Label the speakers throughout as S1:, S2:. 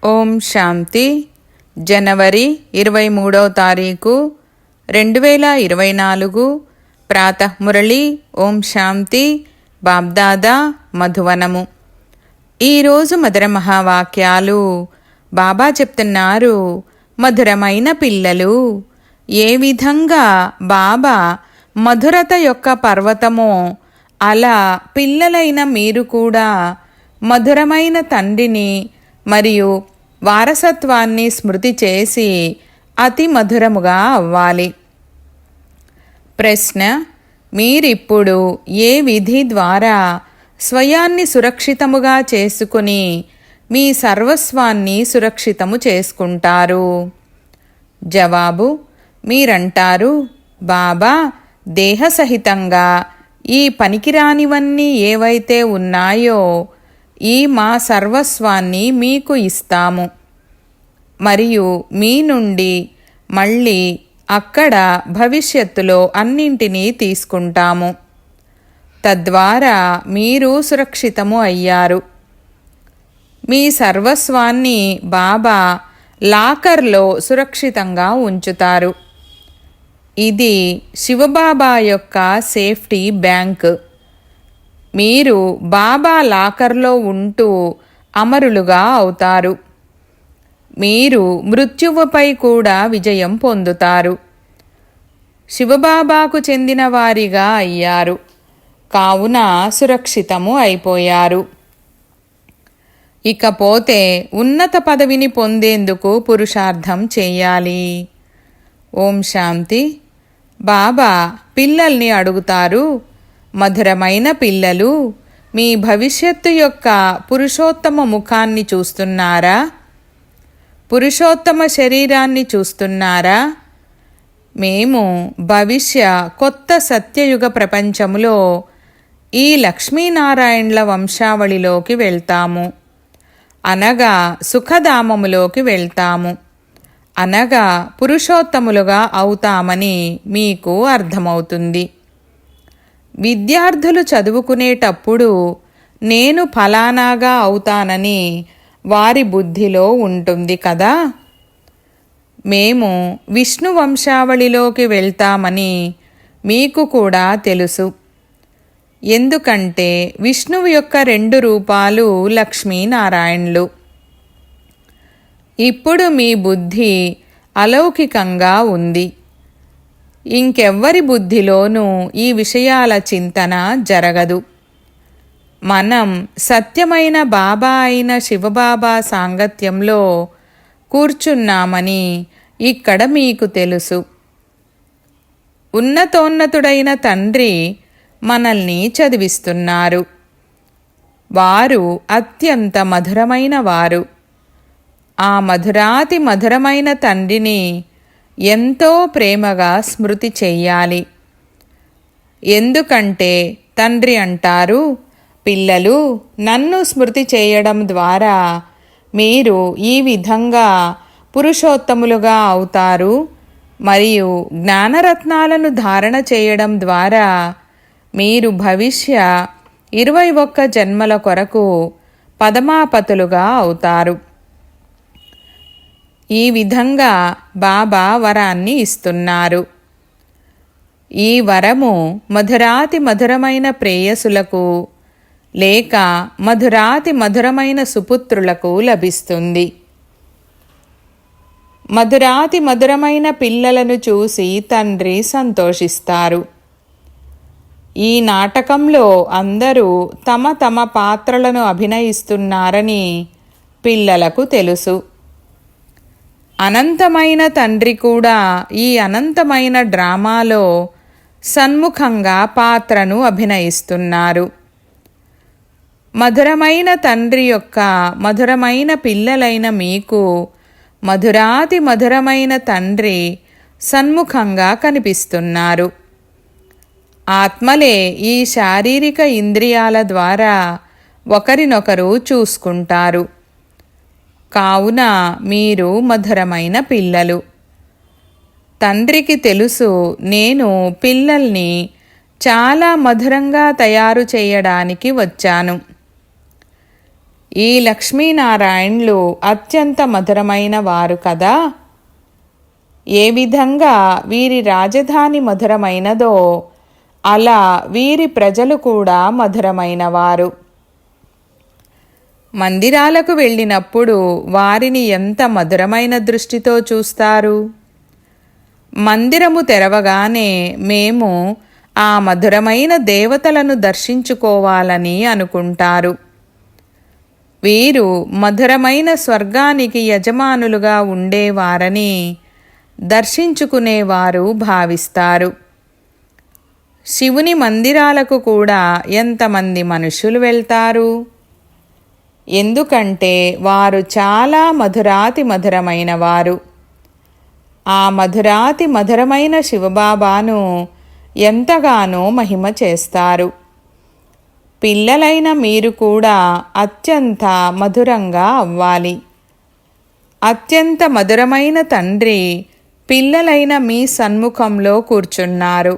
S1: ఓం శాంతి. జనవరి 23వ తారీఖు 2024 ప్రాతఃమురళి. ఓం శాంతి. బాబ్దాదా మధువనము. ఈరోజు మధుర మహావాక్యాలు. బాబా చెప్తున్నారు, మధురమైన పిల్లలు, ఏ విధంగా బాబా మధురత యొక్క పర్వతమో అలా పిల్లలైన మీరు కూడా మధురమైన తండ్రిని మరియు వారసత్వాన్ని స్మృతి చేసి అతి మధురముగా అవ్వాలి. ప్రశ్న: మీరిప్పుడు ఏ విధి ద్వారా స్వయాన్ని సురక్షితముగా చేసుకుని మీ సర్వస్వాన్ని సురక్షితము చేసుకుంటారు? జవాబు: మీరంటారు, బాబా దేహసహితంగా ఈ పనికిరానివన్నీ ఏవైతే ఉన్నాయో ఈ మా సర్వస్వాన్ని మీకు ఇస్తాము మరియు మీ నుండి మళ్ళీ అక్కడ భవిష్యత్తులో అన్నింటినీ తీసుకుంటాము. తద్వారా మీరు సురక్షితము అయ్యారు. మీ సర్వస్వాన్ని బాబా లాకర్లో సురక్షితంగా ఉంచుతారు. ఇది శివబాబా యొక్క సేఫ్టీ బ్యాంక్. మీరు బాబా లాకర్లో ఉంటూ అమరులుగా అవుతారు. మీరు మృత్యువుపై కూడా విజయం పొందుతారు. శివబాబాకు చెందిన వారిగా అయ్యారు కావున సురక్షితము అయిపోయారు. ఇకపోతే ఉన్నత పదవిని పొందేందుకు పురుషార్థం చేయాలి. ఓం శాంతి. బాబా పిల్లల్ని అడుగుతారు, మధురమైన పిల్లలు, మీ భవిష్యత్తు యొక్క పురుషోత్తమ ముఖాన్ని చూస్తున్నారా? పురుషోత్తమ శరీరాన్ని చూస్తున్నారా? మేము భవిష్య కొత్త సత్యయుగ ప్రపంచములో ఈ లక్ష్మీనారాయణల వంశావళిలోకి వెళ్తాము, అనగా సుఖధామములోకి వెళ్తాము, అనగా పురుషోత్తములుగా అవుతామని మీకు అర్థమవుతుంది. విద్యార్థులు చదువుకునేటప్పుడు నేను ఫలానాగా అవుతానని వారి బుద్ధిలో ఉంటుంది కదా. మేము విష్ణు వంశావళిలోకి వెళ్తామని మీకు కూడా తెలుసు. ఎందుకంటే విష్ణువు యొక్క 2 రూపాలు లక్ష్మీనారాయణులు. ఇప్పుడు మీ బుద్ధి అలౌకికంగా ఉంది. ఇంకెవ్వరి బుద్ధిలోనూ ఈ విషయాల చింతన జరగదు. మనం సత్యమైన బాబా అయిన శివబాబా సాంగత్యంలో కూర్చున్నామని ఇక్కడ మీకు తెలుసు. ఉన్నతోన్నతుడైన తండ్రి మనల్ని చదివిస్తున్నారు. వారు అత్యంత మధురమైన వారు. ఆ మధురాతి మధురమైన తండ్రిని ఎంతో ప్రేమగా స్మృతి చెయ్యాలి. ఎందుకంటే తండ్రి అంటారు, పిల్లలు, నన్ను స్మృతి చేయడం ద్వారా మీరు ఈ విధంగా పురుషోత్తములుగా అవుతారు మరియు జ్ఞానరత్నాలను ధారణ చేయడం ద్వారా మీరు భవిష్య 21 జన్మల కొరకు పదమాపతులుగా అవుతారు. ఈ విధంగా బాబా వరాన్ని ఇస్తున్నారు. ఈ వరము మధురాతి మధురమైన ప్రేయసులకు లేక మధురాతి మధురమైన సుపుత్రులకు లభిస్తుంది. మధురాతి మధురమైన పిల్లలను చూసి తండ్రి సంతోషిస్తారు. ఈ నాటకంలో అందరూ తమ తమ పాత్రలను అభినయిస్తున్నారని పిల్లలకు తెలుసు. అనంతమైన తండ్రి కూడా ఈ అనంతమైన డ్రామాలో సన్ముఖంగా పాత్రను అభినయిస్తున్నారు. మధురమైన తండ్రి యొక్క మధురమైన పిల్లలైన మీకు మధురాతి మధురమైన తండ్రి సన్ముఖంగా కనిపిస్తున్నారు. ఆత్మలే ఈ శారీరక ఇంద్రియాల ద్వారా ఒకరినొకరు చూసుకుంటారు. కావున మీరు మధురమైన పిల్లలు. తండ్రికి తెలుసు, నేను పిల్లల్ని చాలా మధురంగా తయారు చేయడానికి వచ్చాను. ఈ లక్ష్మీనారాయణులు అత్యంత మధురమైన వారు కదా. ఏ విధంగా వీరి రాజధాని మధురమైనదో అలా వీరి ప్రజలు కూడా మధురమైనవారు. మందిరాలకు వెళ్ళినప్పుడు వారిని ఎంత మధురమైన దృష్టితో చూస్తారు. మందిరము తెరవగానే మేము ఆ మధురమైన దేవతలను దర్శించుకోవాలని అనుకుంటారు. వీరు మధురమైన స్వర్గానికి యజమానులుగా ఉండేవారని దర్శించుకునేవారు భావిస్తారు. శివుని మందిరాలకు కూడా ఎంతమంది మనుషులు వెళ్తారు? ఎందుకంటే వారు చాలా మధురాతి మధురమైన వారు. ఆ మధురాతి మధురమైన శివబాబాను ఎంతగానో మహిమ చేస్తారు. పిల్లలైన మీరు కూడా అత్యంత మధురంగా అవ్వాలి. అత్యంత మధురమైన తండ్రి పిల్లలైన మీ సన్ముఖంలో కూర్చున్నారు.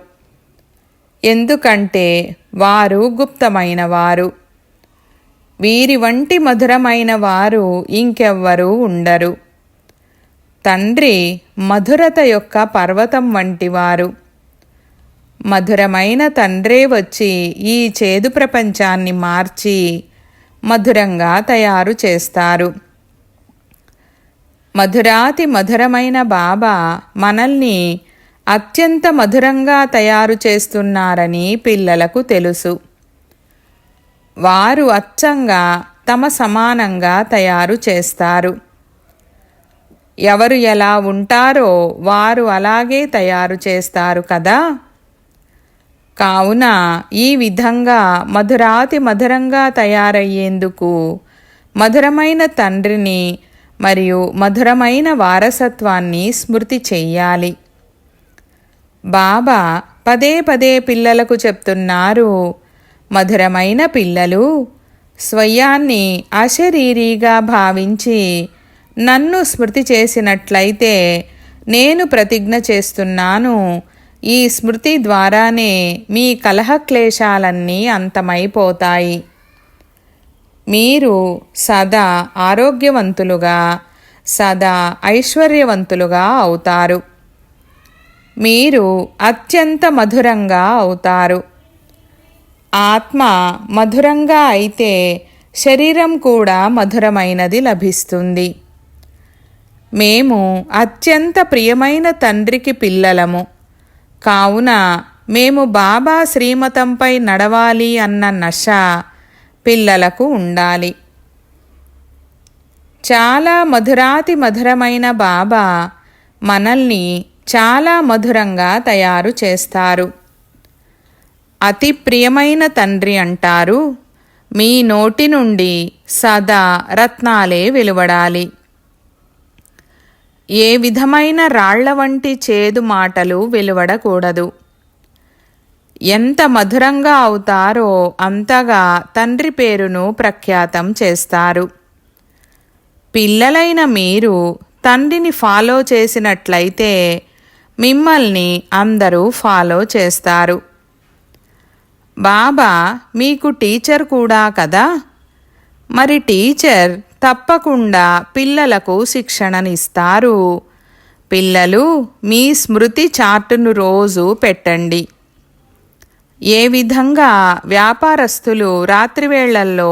S1: ఎందుకంటే వారు గుప్తమైన వారు. వీరి వంటి మధురమైన వారు ఇంకెవ్వరూ ఉండరు. తండ్రి మధురత యొక్క పర్వతం వంటివారు. మధురమైన తండ్రే వచ్చి ఈ చేదు ప్రపంచాన్ని మార్చి మధురంగా తయారు చేస్తారు. మధురాతి మధురమైన బాబా మనల్ని అత్యంత మధురంగా తయారు చేస్తున్నారని పిల్లలకు తెలుసు. వారు అచ్చంగా తమ సమానంగా తయారు చేస్తారు. ఎవరు ఎలా ఉంటారో వారు అలాగే తయారు చేస్తారు కదా. కావున ఈ విధంగా మధురాతి మధురంగా తయారయ్యేందుకు మధురమైన తండ్రిని మరియు మధురమైన వారసత్వాన్ని స్మృతి చెయ్యాలి. బాబా పదే పదే పిల్లలకు చెప్తున్నారు, మధురమైన పిల్లలు స్వయాన్ని అశరీరీగా భావించి నన్ను స్మృతి చేసినట్లయితే నేను ప్రతిజ్ఞ చేస్తున్నాను, ఈ స్మృతి ద్వారానే మీ కలహక్లేశాలన్నీ అంతమైపోతాయి. మీరు సదా ఆరోగ్యవంతులుగా సదా ఐశ్వర్యవంతులుగా అవుతారు. మీరు అత్యంత మధురంగా అవుతారు. ఆత్మ మధురంగా అయితే శరీరం కూడా మధురమైనది లభిస్తుంది. మేము అత్యంత ప్రియమైన తండ్రికి పిల్లలము. కావున మేము బాబా శ్రీమతంపై నడవాలి అన్న నశ పిల్లలకు ఉండాలి. చాలా మధురాతి మధురమైన బాబా మనల్ని చాలా మధురంగా తయారు చేస్తారు. అతి ప్రియమైన తండ్రి అంటారు, మీ నోటి నుండి సదా రత్నాలే వెలువడాలి. ఏ విధమైన రాళ్ల వంటి చేదు మాటలు వెలువడకూడదు. ఎంత మధురంగా అవుతారో అంతగా తండ్రి పేరును ప్రఖ్యాతం చేస్తారు. పిల్లలైన మీరు తండ్రిని ఫాలో చేసినట్లయితే మిమ్మల్ని అందరూ ఫాలో చేస్తారు. బాబా మీకు టీచర్ కూడా కదా. మరి టీచర్ తప్పకుండా పిల్లలకు శిక్షణనిస్తారు. పిల్లలు మీ స్మృతి చార్టును రోజు పెట్టండి. ఏ విధంగా వ్యాపారస్తులు రాత్రివేళల్లో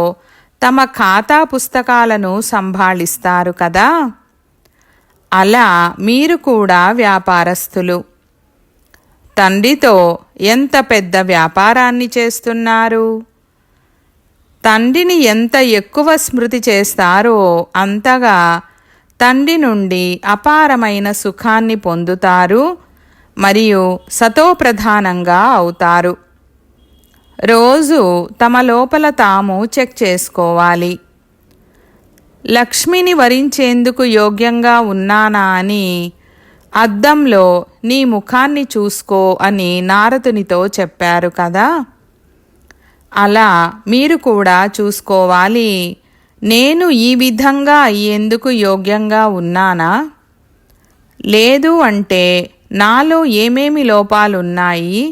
S1: తమ ఖాతా పుస్తకాలను సంభాళిస్తారు కదా, అలా మీరు కూడా వ్యాపారస్తులు. తండ్రితో ఎంత పెద్ద వ్యాపారాన్ని చేస్తున్నారు. తండ్రిని ఎంత ఎక్కువ స్మృతి చేస్తారో అంతగా తండ్రి నుండి అపారమైన సుఖాన్ని పొందుతారు మరియు సతోప్రధానంగా అవుతారు. రోజు తమ లోపల తాము చెక్ చేసుకోవాలి. లక్ష్మిని వరించేందుకు యోగ్యంగా ఉన్నానా అని అద్దంలో నీ ముఖాన్ని చూసుకో అని నారదునితో చెప్పారు కదా. అలా మీరు కూడా చూసుకోవాలి, నేను ఈ విధంగా అయ్యేందుకు యోగ్యంగా ఉన్నానా? లేదు అంటే నాలో ఏమేమి లోపాలున్నాయి?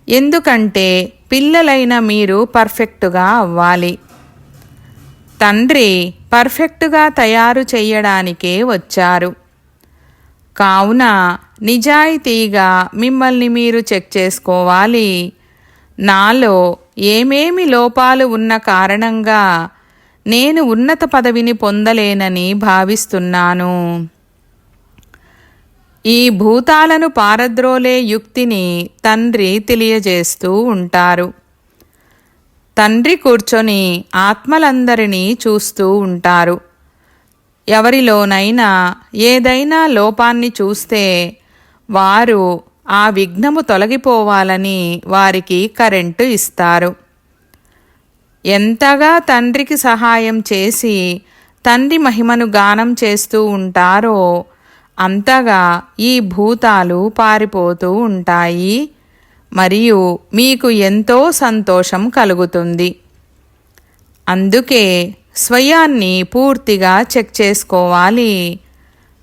S1: ఎందుకంటే పిల్లలైన మీరు పర్ఫెక్టుగా అవ్వాలి. తండ్రి పర్ఫెక్టుగా తయారు చెయ్యడానికే వచ్చారు. కావున నిజాయితీగా మిమ్మల్ని మీరు చెక్ చేసుకోవాలి. నాలో ఏమేమి లోపాలు ఉన్న కారణంగా నేను ఉన్నత పదవిని పొందలేనని భావిస్తున్నాను. ఈ భూతాలను పారద్రోలే యుక్తిని తండ్రి తెలియజేస్తూ ఉంటారు. తండ్రి కూర్చొని ఆత్మలందరినీ చూస్తూ ఉంటారు. ఎవరిలోనైనా ఏదైనా లోపాన్ని చూస్తే వారు ఆ విఘ్నము తొలగిపోవాలని వారికి కరెంటు ఇస్తారు. ఎంతగా తండ్రికి సహాయం చేసి తండ్రి మహిమను గానం చేస్తూ ఉంటారో అంతగా ఈ భూతాలు పారిపోతూ ఉంటాయి మరియు మీకు ఎంతో సంతోషం కలుగుతుంది. అందుకే స్వయాన్ని పూర్తిగా చెక్ చేసుకోవాలి.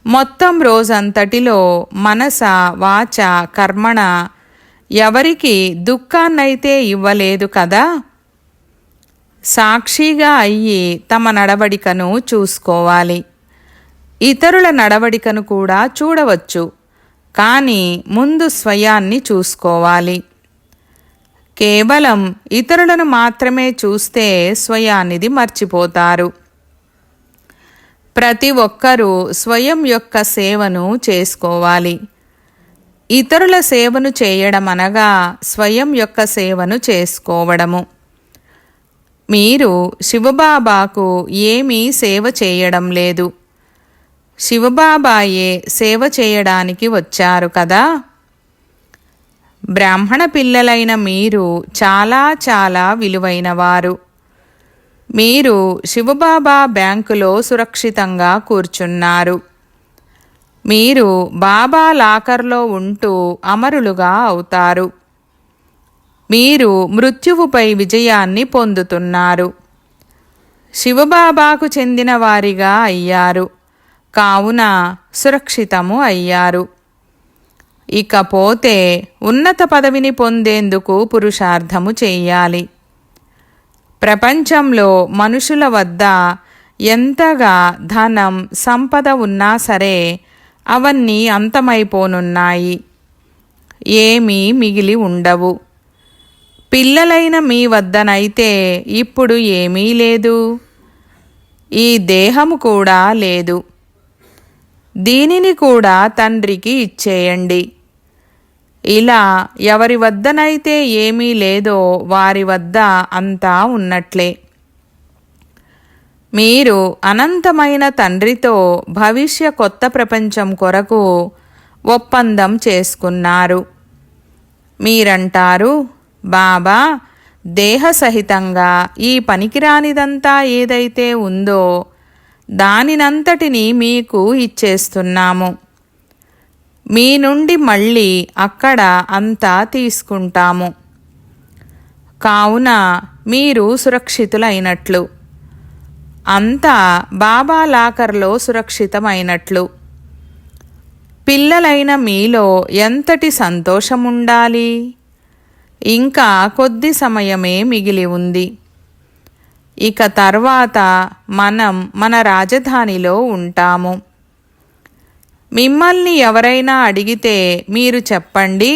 S1: మొత్తం రోజంతటిలో మనస వాచ కర్మణ ఎవరికి దుఃఖాన్నైతే ఇవ్వలేదు కదా. సాక్షిగా అయ్యి తమ నడవడికను చూసుకోవాలి. ఇతరుల నడవడికను కూడా చూడవచ్చు, కానీ ముందు స్వయాన్ని చూసుకోవాలి. కేవలం ఇతరులను మాత్రమే చూస్తే స్వయానిది మర్చిపోతారు. ప్రతి ఒక్కరూ స్వయం యొక్క సేవను చేసుకోవాలి. ఇతరుల సేవను చేయడం అనగా స్వయం యొక్క సేవను చేసుకోవడము. మీరు శివబాబాకు ఏమీ సేవ చేయడం లేదు. శివబాబాయే సేవ చేయడానికి వచ్చారు కదా. బ్రాహ్మణ పిల్లలైన మీరు చాలా చాలా విలువైనవారు. మీరు శివబాబా బ్యాంకులో సురక్షితంగా కూర్చున్నారు. మీరు బాబా లాకర్లో ఉంటూ అమరులుగా అవుతారు. మీరు మృత్యువుపై విజయాన్ని పొందుతున్నారు. శివబాబాకు చెందిన వారిగా అయ్యారు, కావున సురక్షితము అయ్యారు. ఇకపోతే ఉన్నత పదవిని పొందేందుకు పురుషార్థము చెయ్యాలి. ప్రపంచంలో మనుషుల వద్ద ఎంతగా ధనం సంపద ఉన్నా సరే అవన్నీ అంతమైపోనున్నాయి. ఏమీ మిగిలి ఉండవు. పిల్లలైన మీ వద్దనైతే ఇప్పుడు ఏమీ లేదు. ఈ దేహము కూడా లేదు. దీనిని కూడా తండ్రికి ఇచ్చేయండి. ఇలా ఎవరి వద్దనైతే ఏమీ లేదో వారి వద్ద అంతా ఉన్నట్లే. మీరు అనంతమైన తండ్రితో భవిష్య కొత్త ప్రపంచం కొరకు ఒప్పందం చేసుకున్నారు. మీరంటారు, బాబా, దేహసహితంగా ఈ పనికిరానిదంతా ఏదైతే ఉందో దానినంతటినీ మీకు ఇచ్చేస్తున్నాము. మీ నుండి మళ్ళీ అక్కడ అంతా తీసుకుంటాము. కావున మీరు సురక్షితులైనట్లు, అంతా బాబా లాకర్లో సురక్షితమైనట్లు. పిల్లలైన మీలో ఎంతటి సంతోషముండాలి. ఇంకా కొద్ది సమయమే మిగిలి ఉంది. ఇక తర్వాత మనం మన రాజధానిలో ఉంటాము. మిమ్మల్ని ఎవరైనా అడిగితే మీరు చెప్పండి,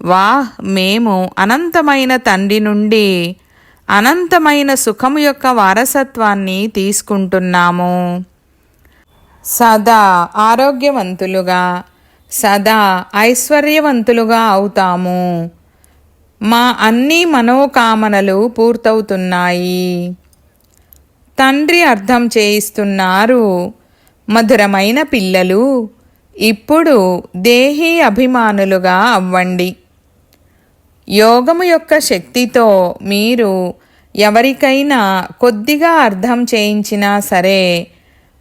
S1: వాహ్, మేము అనంతమైన తండ్రి నుండి అనంతమైన సుఖము యొక్క వారసత్వాన్ని తీసుకుంటున్నాము. సదా ఆరోగ్యవంతులుగా, సదా ఐశ్వర్యవంతులుగా అవుతాము. మా అన్ని మనోకామనలు పూర్తవుతున్నాయి. తండ్రి అర్థం చేయిస్తున్నారు, మధురమైన పిల్లలు, ఇప్పుడు దేహీ అభిమానులుగా అవ్వండి. యోగము యొక్క శక్తితో మీరు ఎవరికైనా కొద్దిగా అర్థం చేయించినా సరే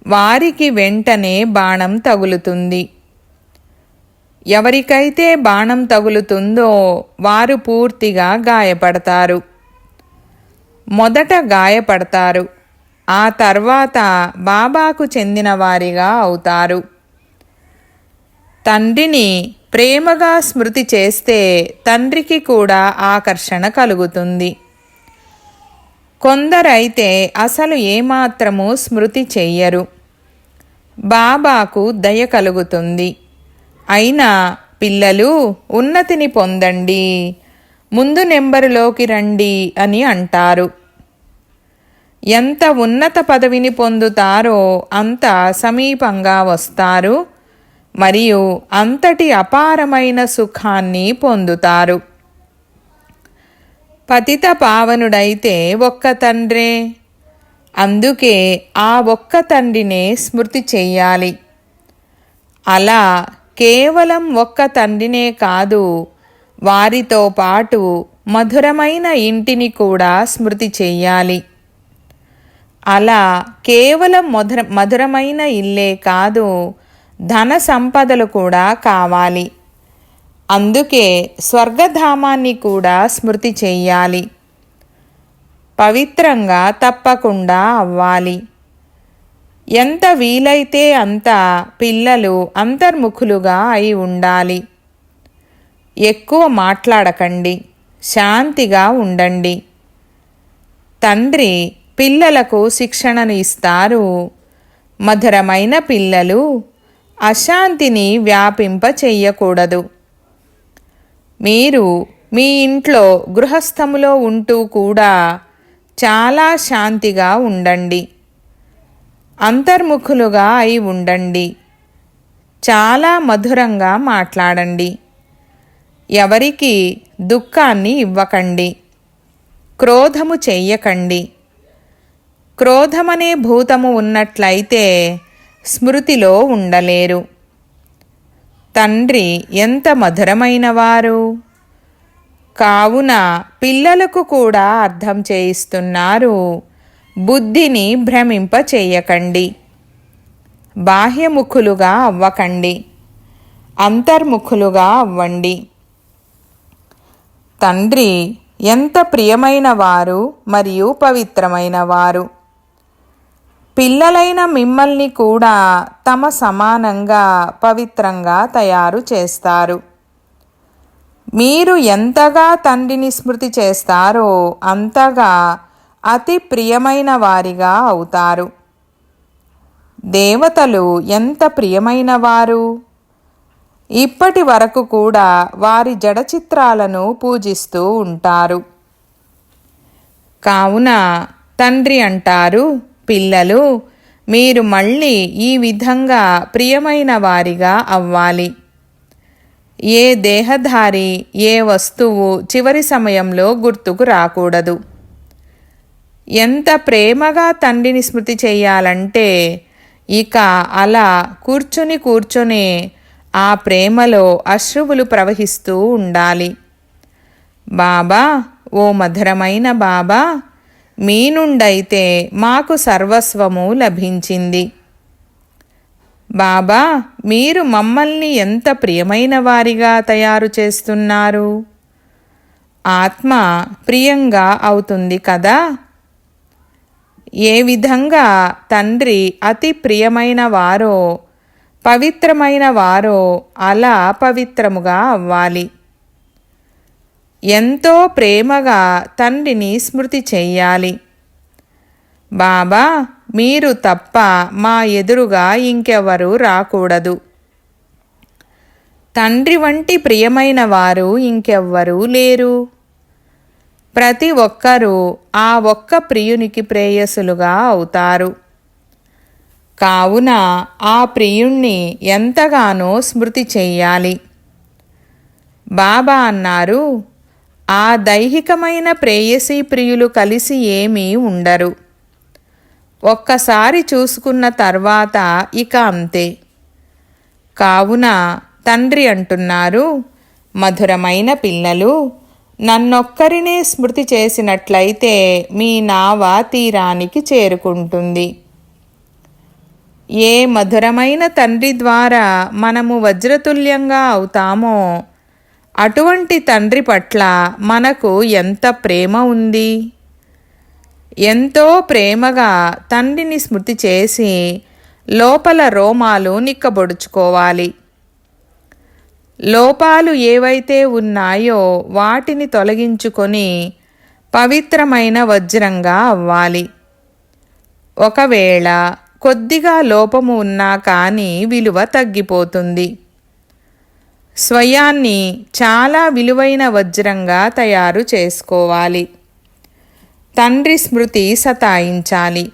S1: వారికి వెంటనే బాణం తగులుతుంది. ఎవరికైతే బాణం తగులుతుందో వారు పూర్తిగా గాయపడతారు. మొదట గాయపడతారు, ఆ తర్వాత బాబాకు చెందిన వారిగా అవుతారు. తండ్రిని ప్రేమగా స్మృతి చేస్తే తండ్రికి కూడా ఆకర్షణ కలుగుతుంది. కొందరైతే అసలు ఏమాత్రము స్మృతి చెయ్యరు. బాబాకు దయ కలుగుతుంది. అయినా పిల్లలు ఉన్నతిని పొందండి, ముందు నెంబరులోకి రండి అని అంటారు. ఎంత ఉన్నత పదవిని పొందుతారో అంత సమీపంగా వస్తారు మరియు అంతటి అపారమైన సుఖాన్ని పొందుతారు. పతిత పావనుడైతే ఒక్క తండ్రే. అందుకే ఆ ఒక్క తండ్రినే స్మృతి చెయ్యాలి. అలా కేవలం ఒక్క తండ్రినే కాదు, వారితో పాటు మధురమైన ఇంటిని కూడా స్మృతి చెయ్యాలి. అలా కేవలం మధురమైన ఇల్లే కాదు, ధన సంపదలు కూడా కావాలి. అందుకే స్వర్గధామాన్ని కూడా స్మృతి చెయ్యాలి. పవిత్రంగా తప్పకుండా అవ్వాలి. ఎంత వీలైతే అంత పిల్లలు అంతర్ముఖులుగా అయి ఉండాలి. ఎక్కువ మాట్లాడకండి, శాంతిగా ఉండండి. తండ్రి పిల్లలకు శిక్షణను ఇస్తారు. మధురమైన పిల్లలు అశాంతిని వ్యాపింప చెయ్యకూడదు. మీరు మీ ఇంట్లో గృహస్థములో ఉంటూ కూడా చాలా శాంతిగా ఉండండి. అంతర్ముఖులుగా అయి ఉండండి. చాలా మధురంగా మాట్లాడండి. ఎవరికి దుఃఖాన్ని ఇవ్వకండి. క్రోధము చెయ్యకండి. క్రోధమనే భూతము ఉన్నట్లయితే స్మృతిలో ఉండలేరు. తండ్రి ఎంత మధురమైనవారు! కావున పిల్లలకు కూడా అర్థం చేయిస్తున్నారు, బుద్ధిని భ్రమింప చెయ్యకండి. బాహ్యముఖులుగా అవ్వకండి, అంతర్ముఖులుగా అవ్వండి. తండ్రి ఎంత ప్రియమైన వారు మరియు పవిత్రమైన వారు. పిల్లలైన మిమ్మల్ని కూడా తమ సమానంగా పవిత్రంగా తయారు చేస్తారు. మీరు ఎంతగా తండ్రిని స్మృతి చేస్తారో అంతగా అతి ప్రియమైన వారిగా అవుతారు. దేవతలు ఎంత ప్రియమైన వారు! ఇప్పటి వరకు కూడా వారి జడచిత్రాలను పూజిస్తూ ఉంటారు. కావున తండ్రి అంటారు, పిల్లలు మీరు మళ్ళీ ఈ విధంగా ప్రియమైన వారిగా అవ్వాలి. ఏ దేహధారి, ఏ వస్తువు చివరి సమయంలో గుర్తుకు రాకూడదు. ఎంత ప్రేమగా తండ్రిని స్మృతి చెయ్యాలంటే ఇక అలా కూర్చొని ఆ ప్రేమలో అశ్రువులు ప్రవహిస్తూ ఉండాలి. బాబా, ఓ మధురమైన బాబా, మీ నుండైతే మాకు సర్వస్వము లభించింది. బాబా, మీరు మమ్మల్ని ఎంత ప్రియమైన వారిగా తయారు చేస్తున్నారు. ఆత్మ ప్రియంగా అవుతుంది కదా. ఏ విధంగా తండ్రి అతి ప్రియమైన వారో పవిత్రమైన వారో అలా పవిత్రముగా అవ్వాలి. ఎంతో ప్రేమగా తండ్రిని స్మృతి చెయ్యాలి. బాబా, మీరు తప్ప మా ఎదురుగా ఇంకెవరూ రాకూడదు. తండ్రి వంటి ప్రియమైన వారు ఇంకెవ్వరూ లేరు. ప్రతి ఒక్కరూ ఆ ఒక్క ప్రియునికి ప్రేయసులుగా అవుతారు. కావున ఆ ప్రియుణ్ణి ఎంతగానో స్మృతి చెయ్యాలి. బాబా అన్నారు, ఆ దైహికమైన ప్రేయసీ ప్రియులు కలిసి ఏమీ ఉండరు. ఒక్కసారి చూసుకున్న తర్వాత ఇక అంతే. కావున తండ్రి అంటున్నారు, మధురమైన పిల్లలు, నన్నొక్కరినే స్మృతి చేసినట్లయితే మీ నావ తీరానికి చేరుకుంటుంది. ఏ మధురమైన తండ్రి ద్వారా మనము వజ్రతుల్యంగా అవుతామో అటువంటి తండ్రి పట్ల మనకు ఎంత ప్రేమ ఉంది. ఎంతో ప్రేమగా తండ్రిని స్మృతి చేసి లోపల రోమాలు నిక్కబొడుచుకోవాలి. లోపాలు ఏవైతే ఉన్నాయో వాటిని తొలగించుకొని పవిత్రమైన వజ్రంగా అవ్వాలి. ఒకవేళ కొద్దిగా లోపము ఉన్నా కానీ విలువ తగ్గిపోతుంది. స్వయాన్ని చాలా విలువైన వజ్రంగా తయారు చేసుకోవాలి. తండ్రి స్మృతి సతాయించాలి.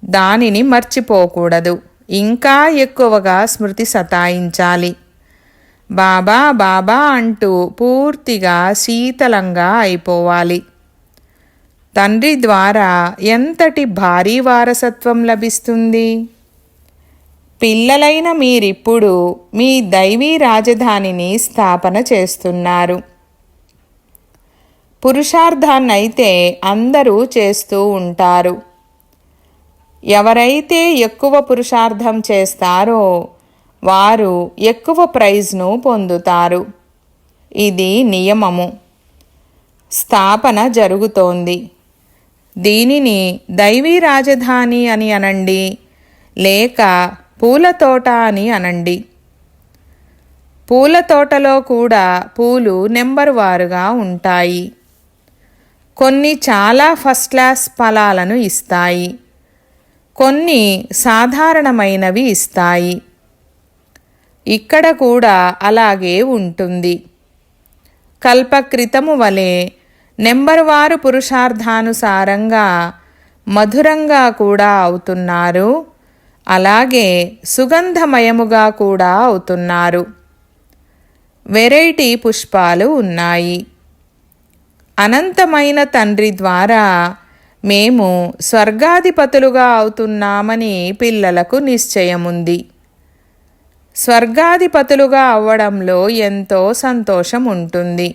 S1: దానిని మర్చిపోకూడదు. ఇంకా ఎక్కువగా స్మృతి సతాయించాలి. బాబా బాబా అంటూ పూర్తిగా శీతలంగా అయిపోవాలి. తండ్రి ద్వారా ఎంతటి భారీ వారసత్వం లభిస్తుంది. పిల్లలైన మీరిప్పుడు మీ దైవీ రాజధానిని స్థాపన చేస్తున్నారు. పురుషార్థాన్నైతే అందరూ చేస్తూ ఉంటారు. ఎవరైతే ఎక్కువ పురుషార్థం చేస్తారో వారు ఎక్కువ ప్రైజ్ను పొందుతారు. ఇది నియమము. స్థాపన జరుగుతోంది. దీనిని దైవీ రాజధాని అని అనండి, లేక పూలతోట అని అనండి. పూలతోటలో కూడా పూలు నెంబర్ వారుగా ఉంటాయి. కొన్ని చాలా ఫస్ట్ క్లాస్ ఫలాలను ఇస్తాయి. కొన్ని సాధారణమైనవి ఇస్తాయి. ఇక్కడ కూడా అలాగే ఉంటుంది. కల్పక్రితము వలె నెంబర్వారు పురుషార్థానుసారంగా మధురంగా కూడా అవుతున్నారు. అలాగే సుగంధమయముగా కూడా అవుతున్నారు. వెరైటీ పుష్పాలు ఉన్నాయి. అనంతమైన తండ్రి ద్వారా మేము స్వర్గాధిపతులుగా అవుతున్నామని పిల్లలకు నిశ్చయముంది. స్వర్గాధిపతులుగా అవ్వడంలో ఎంతో సంతోషం ఉంటుంది.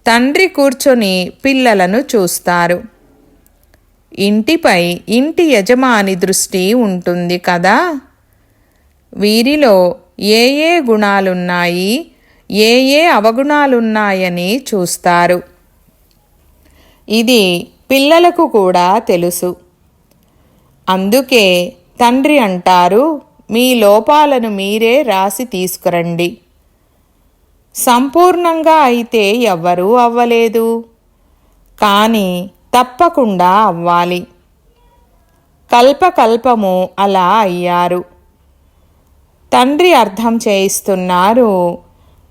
S1: తండ్రి కూర్చొని పిల్లలను చూస్తారు. ఇంటిపై ఇంటి యజమాని దృష్టి ఉంటుంది కదా. వీరిలో ఏ ఏ గుణాలున్నాయి, ఏ ఏ అవగుణాలున్నాయని చూస్తారు. ఇది పిల్లలకు కూడా తెలుసు. అందుకే తండ్రి అంటారు, మీ లోపాలను మీరే రాసి తీసుకురండి. సంపూర్ణంగా అయితే ఎవ్వరూ అవ్వలేదు, కానీ తప్పకుండా అవ్వాలి. కల్పకల్పము అలా అయ్యారు. తండ్రి అర్థం చేయిస్తున్నారు,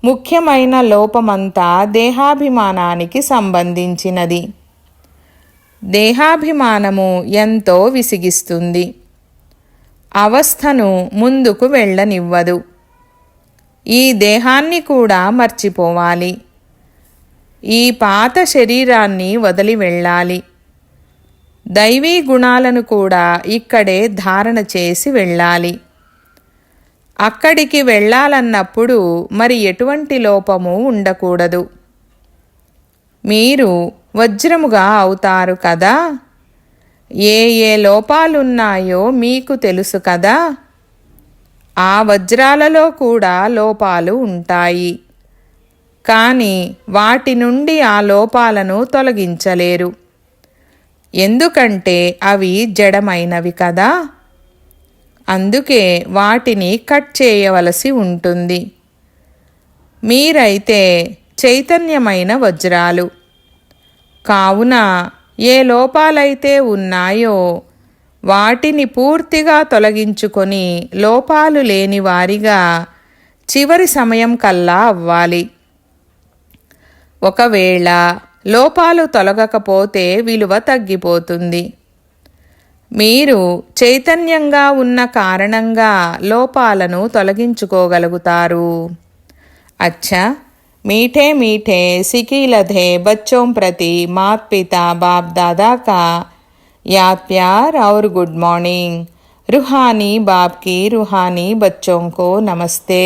S1: ముఖ్యమైన లోపమంతా దేహాభిమానానికి సంబంధించినది. దేహాభిమానము ఎంతో విసిగిస్తుంది. అవస్థను ముందుకు వెళ్ళనివ్వదు. ఈ దేహాన్ని కూడా మర్చిపోవాలి. ఈ పాత శరీరాన్ని వదిలి వెళ్ళాలి. దైవీ గుణాలను కూడా ఇక్కడే ధారణ చేసి వెళ్ళాలి. అక్కడికి వెళ్ళాలన్నప్పుడు మరి ఎటువంటి లోపము ఉండకూడదు. మీరు వజ్రముగా అవుతారు కదా. ఏ ఏ లోపాలున్నాయో మీకు తెలుసు కదా. ఆ వజ్రాలలో కూడా లోపాలు ఉంటాయి. కానీ వాటి నుండి ఆ లోపాలను తొలగించలేరు. ఎందుకంటే అవి జడమైనవి కదా. అందుకే వాటిని కట్ చేయవలసి ఉంటుంది. మీరైతే చైతన్యమైన వజ్రాలు కావున ఏ లోపాలైతే ఉన్నాయో వాటిని పూర్తిగా తొలగించుకొని లోపాలు లేని వారిగా చివరి సమయం కల్లా అవ్వాలి. ఒకవేళ లోపాలు తొలగకపోతే విలువ తగ్గిపోతుంది. మీరు చైతన్యంగా ఉన్న కారణంగా లోపాలను తొలగించుకోగలుగుతారు. అచ్చా, मीठे मीठे सिकीलधे बच्चों प्रति मात पिता बाप दादा का याद प्यार और गुड मॉर्निंग. रूहानी बाप की रूहानी बच्चों को नमस्ते.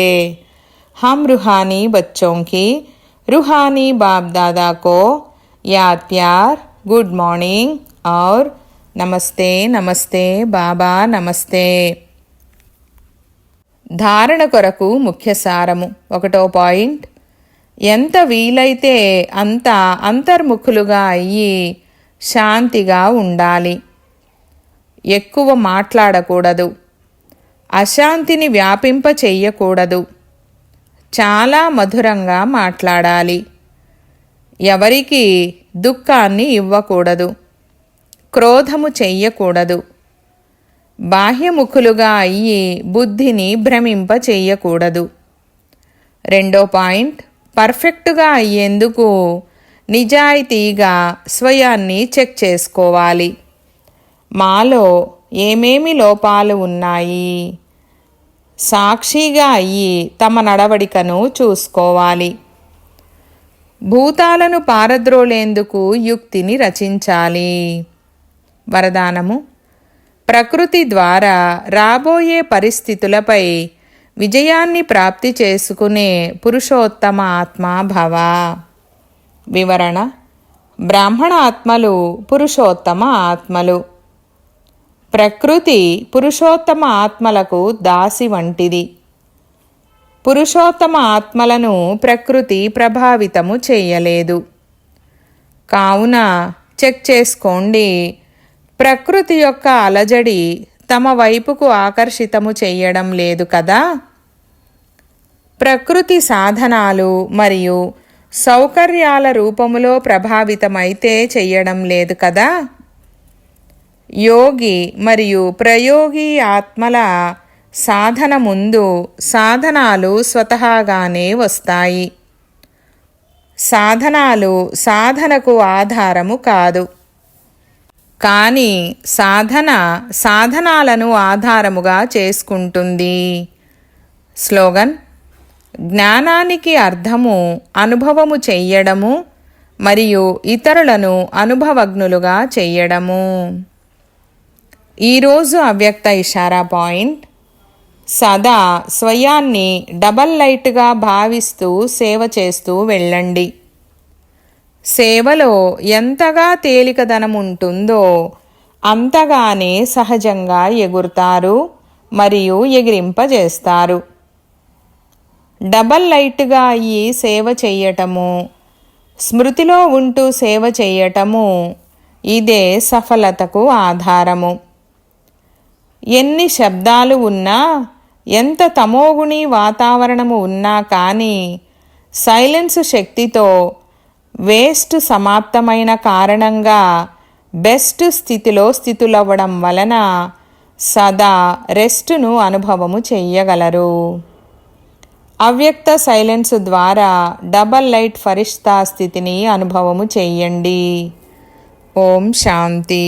S1: हम रूहानी बच्चों की रूहानी बाप दादा को याद प्यार, गुड मॉर्निंग और नमस्ते नमस्ते बाबा नमस्ते. ధారణ కొరకు ముఖ్య సారము 1వ పాయింట్. ఎంత వీలైతే అంత అంతర్ముఖులుగా అయ్యి శాంతిగా ఉండాలి. ఎక్కువ మాట్లాడకూడదు. అశాంతిని వ్యాపింప చెయ్యకూడదు. చాలా మధురంగా మాట్లాడాలి. ఎవరికి దుఃఖాన్ని ఇవ్వకూడదు, క్రోధము చెయ్యకూడదు, బాహ్యముఖులుగా అయ్యి బుద్ధిని భ్రమింప చెయ్యకూడదు. 2వ పాయింట్, పర్ఫెక్టుగా అయ్యేందుకు నిజాయితీగా స్వయాన్ని చెక్ చేసుకోవాలి. మాలో ఏమేమి లోపాలు ఉన్నాయి, సాక్షిగా అయ్యి తమ నడవడికను చూసుకోవాలి. భూతాలను పారద్రోలేందుకు యుక్తిని రచించాలి. వరదానము: ప్రకృతి ద్వారా రాబోయే పరిస్థితులపై విజయాన్ని ప్రాప్తి చేసుకునే పురుషోత్తమ ఆత్మ భవ. వివరణ: బ్రాహ్మణ ఆత్మలు పురుషోత్తమ ఆత్మలు. ప్రకృతి పురుషోత్తమ ఆత్మలకు దాసి వంటిది. పురుషోత్తమ ఆత్మలను ప్రకృతి ప్రభావితము చేయలేదు. కావున చెక్ చేసుకోండి, ప్రకృతి యొక్క అలజడి తమ వైపుకు ఆకర్షితము చెయ్యడం లేదు కదా. ప్రకృతి సాధనాలు మరియు సౌకర్యాల రూపములో ప్రభావితమైతే చెయ్యడం లేదు కదా. యోగి మరియు ప్రయోగి ఆత్మల సాధన ముందు సాధనాలు స్వతహాగానే వస్తాయి. సాధనాలు సాధనకు ఆధారము కాదు, కానీ సాధన సాధనాలను ఆధారముగా చేసుకుంటుంది. స్లోగన్: జ్ఞానానికి అర్థము అనుభవము చెయ్యడము మరియు ఇతరులను అనుభవజ్ఞులుగా చెయ్యడము. ఈరోజు అవ్యక్త ఇషారా పాయింట్: సదా స్వయాన్ని డబల్ లైట్గా భావిస్తూ సేవ చేస్తూ వెళ్ళండి. సేవలో ఎంతగా తేలికదనం ఉంటుందో అంతగానే సహజంగా ఎగురుతారు మరియు ఎగిరింపజేస్తారు. డబల్ లైట్గా అయ్యి సేవ చెయ్యటము, స్మృతిలో ఉంటూ సేవ చెయ్యటము, ఇదే సఫలతకు ఆధారము. ఎన్ని శబ్దాలు ఉన్నా, ఎంత తమోగుణి వాతావరణము ఉన్నా కానీ సైలెన్స్ శక్తితో వేస్ట్ సమాప్తమైన కారణంగా బెస్ట్ స్థితిలో స్థితులవ్వడం వలన సదా రెస్టును అనుభవము చెయ్యగలరు. అవ్యక్త సైలెన్స్ ద్వారా డబల్ లైట్ ఫరిష్తా స్థితిని అనుభవము చెయ్యండి. ఓం శాంతి.